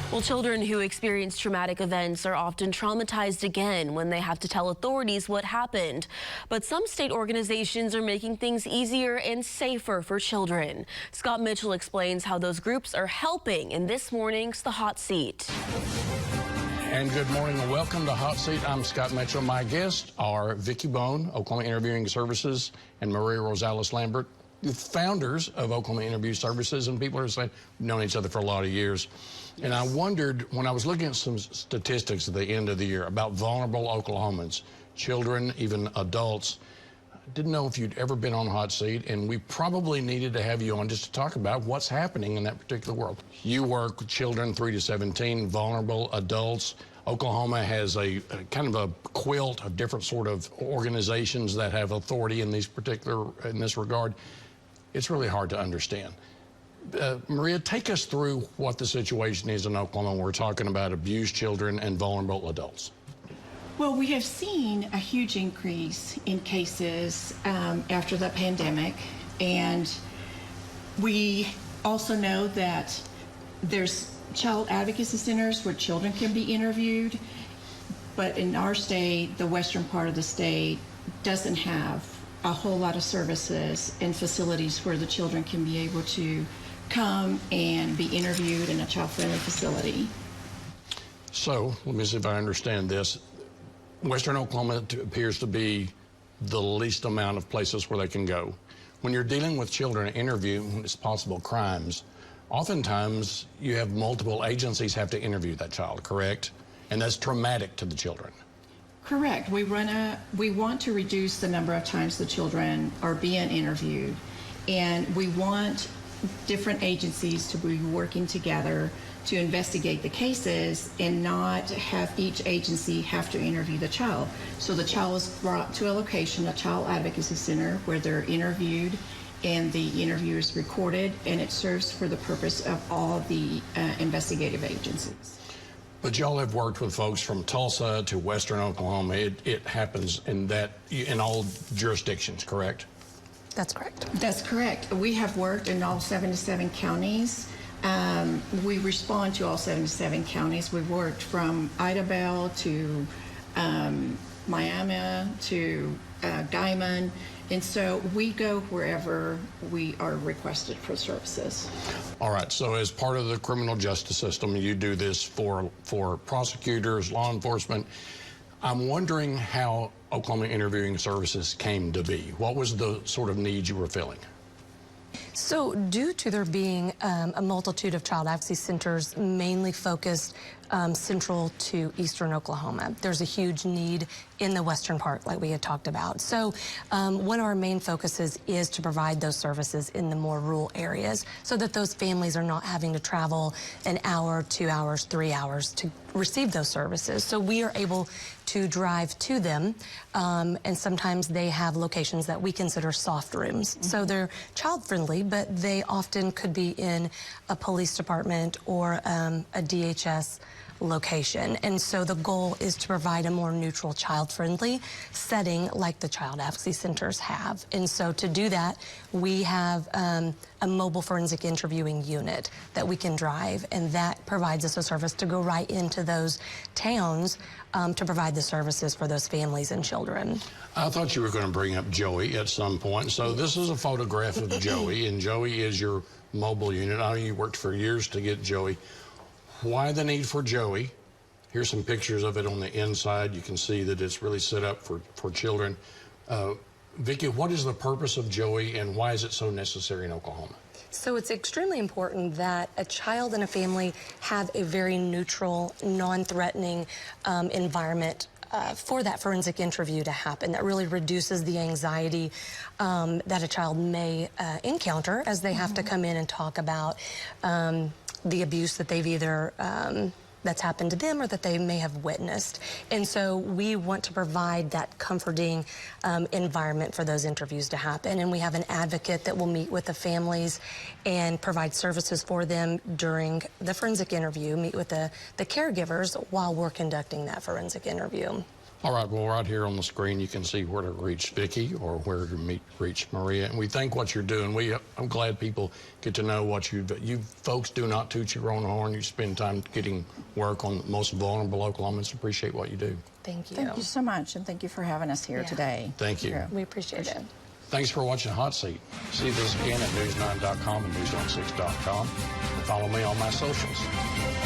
Well, children who experience traumatic events are often traumatized again when they have to tell authorities what happened. But some state organizations are making things easier and safer for children. Scott Mitchell explains how those groups are helping in this morning's The Hot Seat. And good morning and welcome to Hot Seat. I'm Scott Mitchell. My guests are Vicki Bone, Oklahoma Interviewing Services, and Maria Rosales Lambert, the founders of Oklahoma Interview Services. And people are saying we've known each other for a lot of years. Yes. And I wondered, when I was looking at some statistics at the end of the year about vulnerable Oklahomans, children, even adults, I didn't know if you'd ever been on Hot Seat, and we probably needed to have you on just to talk about what's happening in that particular world. You work with children 3 to 17, vulnerable adults. Oklahoma has a kind of a quilt of different sort of organizations that have authority in this regard. It's really hard to understand. Maria, take us through what the situation is in Oklahoma when we're talking about abused children and vulnerable adults. Well, we have seen a huge increase in cases after the pandemic, and we also know that there's child advocacy centers where children can be interviewed, but in our state, the western part of the state doesn't have a whole lot of services and facilities where the children can be able to come and be interviewed in a child-friendly facility. So, let me see if I understand this. Western Oklahoma appears to be the least amount of places where they can go. When you're dealing with children interviewing it's possible crimes, oftentimes you have multiple agencies have to interview that child, correct? And that's traumatic to the children. Correct. We want to reduce the number of times the children are being interviewed, and we want different agencies to be working together to investigate the cases and not have each agency have to interview the child. So the child is brought to a location, a child advocacy center, where they're interviewed and the interview is recorded, and it serves for the purpose of all the investigative agencies. But y'all have worked with folks from Tulsa to Western Oklahoma. It happens in all jurisdictions, correct? That's correct. That's correct. We have worked in all 77 counties. We respond to all 77 counties. We've worked from Idabel to Miami to Guymon, and so we go wherever we are requested for services. All right, so as part of the criminal justice system, you do this for prosecutors, law enforcement. I'm wondering how Oklahoma Interviewing Services came to be. What was the sort of needs you were filling? So due to there being a multitude of child advocacy centers mainly focused central to eastern Oklahoma, there's a huge need in the western part like we had talked about. So one of our main focuses is to provide those services in the more rural areas so that those families are not having to travel an hour, 2 hours, 3 hours to receive those services. So we are able to drive to them, and sometimes they have locations that we consider soft rooms. Mm-hmm. So they're child-friendly, but they often could be in a police department or a DHS location. And so the goal is to provide a more neutral, child-friendly setting like the child advocacy centers have. And so to do that, we have a mobile forensic interviewing unit that we can drive, and that provides us a service to go right into those towns to provide the services for those families and children. I thought you were going to bring up Joey at some point. So this is a photograph of Joey, and Joey is your mobile unit. I know you worked for years to get Joey. Why the need for Joey? Here's some pictures of it on the inside. You can see that it's really set up for children. Vicki, what is the purpose of Joey, and why is it so necessary in Oklahoma? So it's extremely important that a child and a family have a very neutral, non-threatening environment for that forensic interview to happen. That really reduces the anxiety that a child may encounter as they have to come in and talk about the abuse that they've either that's happened to them or that they may have witnessed. And so we want to provide that comforting environment for those interviews to happen. And we have an advocate that will meet with the families and provide services for them during the forensic interview, meet with the caregivers while we're conducting that forensic interview. All right, well, right here on the screen, you can see where to reach Vicki or where to reach Maria. And we thank what you're doing. I'm glad people get to know what you folks do not toot your own horn. You spend time getting work on the most vulnerable Oklahomans. Appreciate what you do. Thank you. Thank you so much, and thank you for having us here today. Thank you. We appreciate it. Thanks for watching Hot Seat. See this again at news9.com and news16.com. And follow me on my socials.